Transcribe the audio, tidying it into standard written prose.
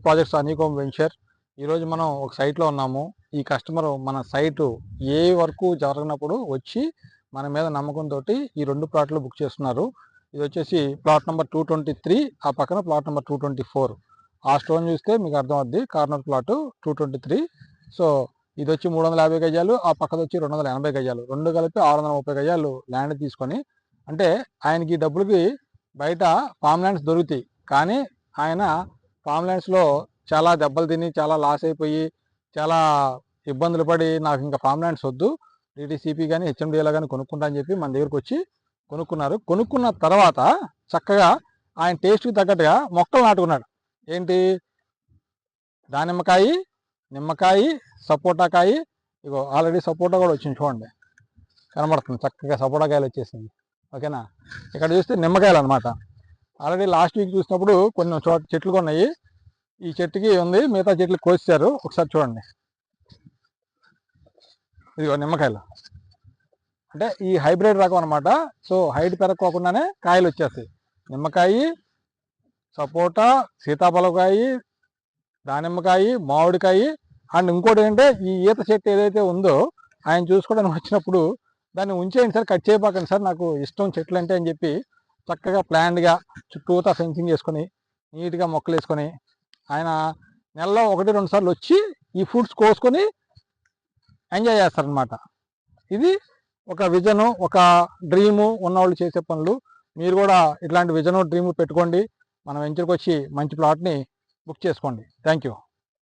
Projects హనీకోంబ్ venture. ఈరోజు మనం ఒక సైట్లో ఉన్నాము. ఈ కస్టమర్ మన సైటు ఏ వర్క్ జరగనప్పుడు వచ్చి మన మీద నమ్మకంతో ఈ 2 ప్లాట్లు బుక్ చేస్తున్నారు. ఇది వచ్చేసి ప్లాట్ నెంబర్ 223, ఆ పక్కన ప్లాట్ నెంబర్ 224. ఆ స్టోన్ చూస్తే మీకు అర్థం అవుద్ది, కార్నర్ ప్లాట్ 223. సో ఇది వచ్చి 350 గజాలు, ఆ పక్కది వచ్చి 280 గజాలు, రెండు కలిపి 630 గజాలు ల్యాండ్ తీసుకొని, అంటే ఆయనకి ఈ డబ్బులకి బయట ఫామ్ ల్యాండ్స్ దొరుకుతాయి, కానీ ఆయన ఫామ్ ల్యాండ్స్లో చాలా దెబ్బలు తిని చాలా లాస్ అయిపోయి చాలా ఇబ్బందులు పడి నాకు ఇంకా ఫామ్ ల్యాండ్స్ వద్దు, డిటీసీపీ కానీ హెచ్ఎండిఏలో కానీ కొనుక్కుంటా అని చెప్పి మన దగ్గరకు వచ్చి కొనుక్కున్నారు. కొనుక్కున్న తర్వాత చక్కగా ఆయన టేస్ట్కి తగ్గట్టుగా మొక్కలు నాటుకున్నాడు. ఏంటి, దానిమ్మకాయ, నిమ్మకాయ, సపోటాకాయ. ఇగో ఆల్రెడీ సపోటా కూడా వచ్చింది, చూడండి కనబడుతుంది, చక్కగా సపోటా కాయలు వచ్చేసింది. ఓకేనా, ఇక్కడ చూస్తే నిమ్మకాయలు అనమాట. ఆల్రెడీ లాస్ట్ వీక్ చూసినప్పుడు కొన్ని చెట్లు కొన్నాయి, ఈ చెట్టుకి ఉంది, మిగతా చెట్లు కోసారు. ఒకసారి చూడండి, ఇదిగో నిమ్మకాయలు. అంటే ఈ హైబ్రిడ్ రకం అనమాట. సో హైట్ పెరగకోకుండానే కాయలు వచ్చేస్తాయి. నిమ్మకాయ, సపోటా, సీతాఫలకాయ, దానిమ్మకాయ, మామిడికాయ. అండ్ ఇంకోటి ఏంటంటే ఈ ఈత చెట్టు ఏదైతే ఉందో ఆయన చూసుకోవడానికి వచ్చినప్పుడు దాన్ని ఉంచేయండి సార్, కట్ చేయబాకండి సార్, నాకు ఇష్టం చెట్లు అంటే అని చెప్పి చక్కగా ప్లాన్డ్గా చుట్టూతా ఫెన్సింగ్ చేసుకొని నీట్గా మొక్కలు వేసుకొని ఆయన నెలలో 1-2 సార్లు వచ్చి ఈ ఫ్రూట్స్ కోసుకొని ఎంజాయ్ చేస్తారనమాట. ఇది ఒక విజను, ఒక డ్రీము ఉన్నవాళ్ళు చేసే పనులు. మీరు కూడా ఇట్లాంటి విజను డ్రీము పెట్టుకోండి, మన వెంచర్కి వచ్చి మంచి ప్లాట్ని బుక్ చేసుకోండి. Thank you.